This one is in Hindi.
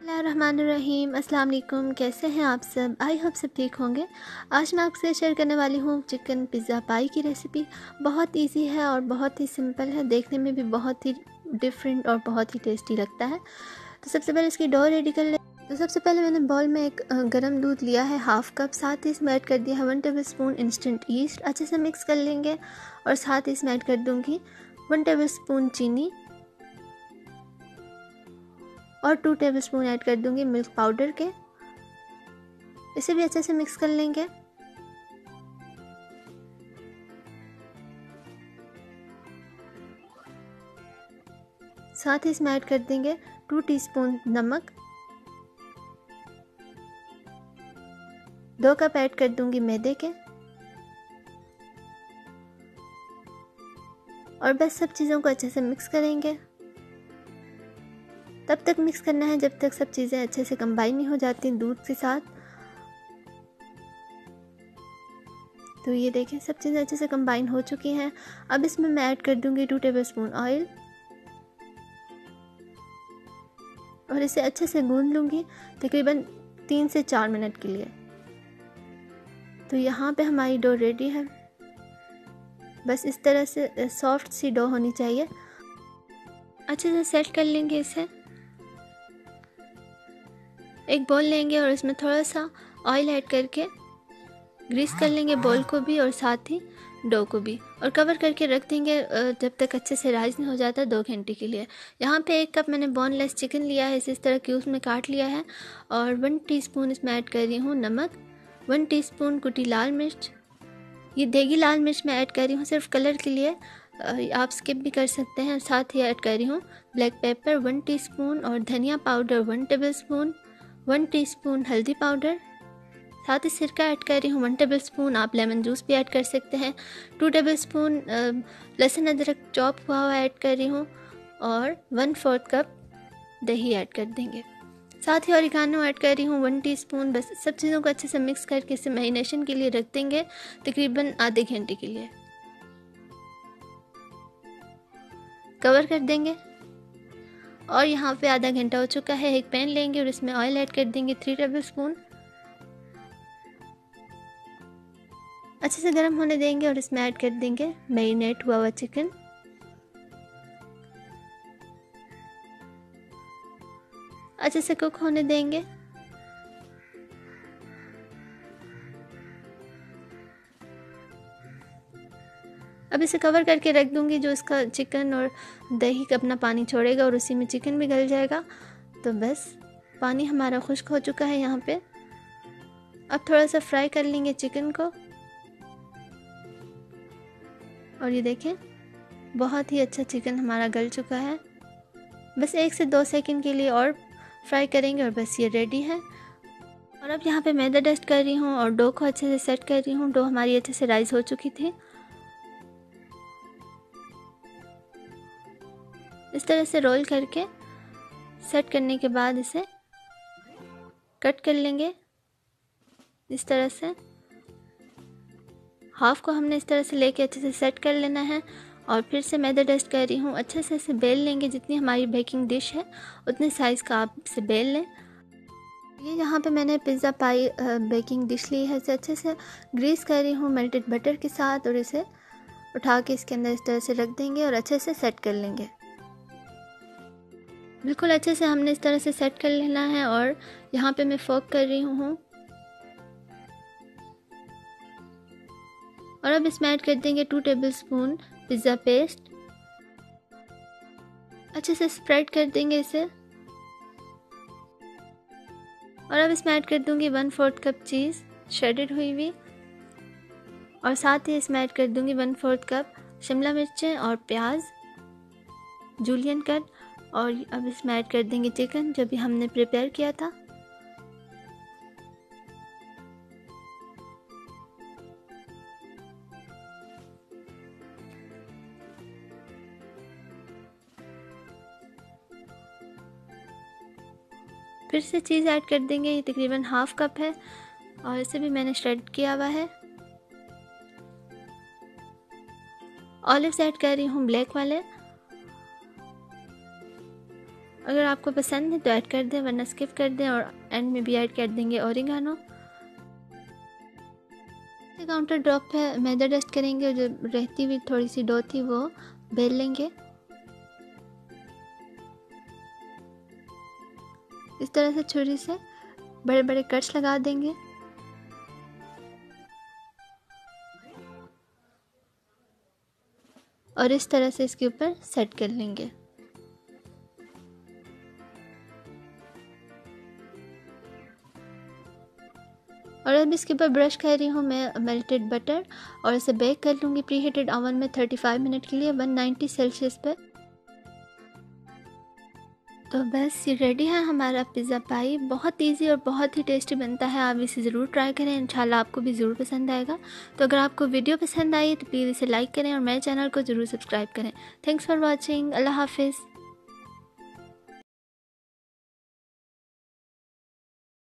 बिस्मिल्लाहिर्रहमानिर्रहीम। अस्सलाम वालेकुम। कैसे हैं आप सब? आई होप सब ठीक होंगे। आज मैं आपसे शेयर करने वाली हूँ चिकन पिज़्ज़ा पाई की रेसिपी। बहुत इजी है और बहुत ही सिंपल है, देखने में भी बहुत ही डिफरेंट और बहुत ही टेस्टी लगता है। तो सबसे पहले इसकी डो रेडी कर ले। तो सबसे पहले मैंने बाउल में एक गरम दूध लिया है, हाफ़ कप। साथ ही इसमें ऐड कर दिया है 1 टेबल स्पून इंस्टेंट ईस्ट। अच्छे से मिक्स कर लेंगे और साथ ही इसमें ऐड कर दूँगी 1 टेबल स्पून चीनी और 2 टेबलस्पून ऐड कर दूंगी मिल्क पाउडर के। इसे भी अच्छे से मिक्स कर लेंगे। साथ ही इसमें ऐड कर देंगे 2 टीस्पून नमक, 2 कप ऐड कर दूंगी मैदे के, और बस सब चीज़ों को अच्छे से मिक्स करेंगे। तब तक मिक्स करना है जब तक सब चीज़ें अच्छे से कंबाइन नहीं हो जाती दूध के साथ। तो ये देखें, सब चीज़ें अच्छे से कंबाइन हो चुकी हैं। अब इसमें मैं ऐड कर दूंगी 2 टेबलस्पून ऑयल और इसे अच्छे से गूंद लूँगी तकरीबन 3 से 4 मिनट के लिए। तो यहाँ पे हमारी डो रेडी है। बस इस तरह से सॉफ्ट सी डो होनी चाहिए। अच्छे से सेट कर लेंगे इसे। एक बोल लेंगे और इसमें थोड़ा सा ऑयल ऐड करके ग्रीस कर लेंगे बोल को भी और साथ ही डो को भी, और कवर करके रख देंगे जब तक अच्छे से राइस नहीं हो जाता 2 घंटे के लिए। यहाँ पे 1 कप मैंने बोनलेस चिकन लिया है, इस तरह क्यूब्स में काट लिया है, और 1 टीस्पून इसमें ऐड कर रही हूँ नमक, 1 टीस्पून कुटी लाल मिर्च। ये देगी लाल मिर्च मैं ऐड कर रही हूँ सिर्फ कलर के लिए, आप स्किप भी कर सकते हैं। साथ ही ऐड कर रही हूँ ब्लैक पेपर 1 टीस्पून और धनिया पाउडर 1 टेबल स्पून, 1 टीस्पून हल्दी पाउडर। साथ ही सिरका ऐड कर रही हूँ 1 टेबल स्पून, आप लेमन जूस भी ऐड कर सकते हैं। 2 टेबल स्पून लहसुन अदरक चॉप हुआ ऐड कर रही हूँ, और 1/4 कप दही ऐड कर देंगे। साथ ही ऑरिगानो ऐड कर रही हूँ 1 टीस्पून। बस सब चीज़ों को अच्छे से मिक्स करके इसे मैरिनेशन के लिए रख देंगे तकरीबन आधे घंटे के लिए। कवर कर देंगे, और यहाँ पे आधा घंटा हो चुका है। एक पैन लेंगे और इसमें ऑयल ऐड कर देंगे 3 टेबल स्पून। अच्छे से गर्म होने देंगे और इसमें ऐड कर देंगे मैरिनेट हुआ चिकन। अच्छे से कुक होने देंगे। अब इसे कवर करके रख दूंगी, जो इसका चिकन और दही का अपना पानी छोड़ेगा और उसी में चिकन भी गल जाएगा। तो बस पानी हमारा खुश्क हो चुका है यहाँ पे। अब थोड़ा सा फ्राई कर लेंगे चिकन को, और ये देखें बहुत ही अच्छा चिकन हमारा गल चुका है। बस 1 से 2 सेकंड के लिए और फ्राई करेंगे और बस ये रेडी है। और अब यहाँ पे मैदा डस्ट कर रही हूँ और डो को अच्छे से सेट कर रही हूँ। डो हमारी अच्छे से राइस हो चुकी थी। इस तरह से रोल करके सेट करने के बाद इसे कट कर लेंगे। इस तरह से हाफ को हमने इस तरह से लेके अच्छे से सेट कर लेना है, और फिर से मैदा डस्ट कर रही हूँ। अच्छे से इसे बेल लेंगे, जितनी हमारी बेकिंग डिश है उतने साइज़ का आप इसे बेल लें। ये यहाँ पे मैंने पिज़्ज़ा पाई बेकिंग डिश ली है। इसे अच्छे से ग्रीस कर रही हूँ मेल्टेड बटर के साथ, और इसे उठा के इसके अंदर इस तरह से रख देंगे और अच्छे से सेट कर लेंगे। बिल्कुल अच्छे से हमने इस तरह से सेट कर लेना है। और यहाँ पे मैं फोक कर रही हूँ, और अब इसमें ऐड कर देंगे 2 टेबलस्पून पिज़्ज़ा पेस्ट। अच्छे से स्प्रेड कर देंगे इसे, और अब इसमें ऐड कर दूंगी 1/4 कप चीज़ श्रेडेड हुई हुई, और साथ ही इसमें ऐड कर दूंगी 1/4 कप शिमला मिर्चें और प्याज जूलियन कट, और अब इसमें ऐड कर देंगे चिकन जो भी हमने प्रिपेयर किया था। फिर से चीज़ ऐड कर देंगे, ये तकरीबन हाफ कप है, और इसे भी मैंने श्रेड किया हुआ है। ऑलिव्स ऐड कर रही हूँ ब्लैक वाले, और अगर आपको पसंद है तो ऐड कर दें, वरना स्किप कर दें। और एंड में भी ऐड कर देंगे ओरिगानो। काउंटर टॉप पे मैदा डस्ट करेंगे और जो रहती हुई थोड़ी सी डो थी वो बेल लेंगे। इस तरह से छुरी से बड़े बड़े कट्स लगा देंगे। और इस तरह से इसके ऊपर सेट कर लेंगे। और अब इसके ऊपर ब्रश कर रही हूँ मैं मेल्टेड बटर और इसे बेक कर लूँगी प्री हीटेड ओवन में 35 मिनट के लिए 190 सेल्सियस पे। तो बस ये रेडी है हमारा पिज़्ज़ा पाई। बहुत इजी और बहुत ही टेस्टी बनता है, आप इसे ज़रूर ट्राई करें, इंशाल्लाह आपको भी ज़रूर पसंद आएगा। तो अगर आपको वीडियो पसंद आई तो प्लीज़ इसे लाइक करें और मेरे चैनल को ज़रूर सब्सक्राइब करें। Thanks for watching. अल्लाह हाफिज़।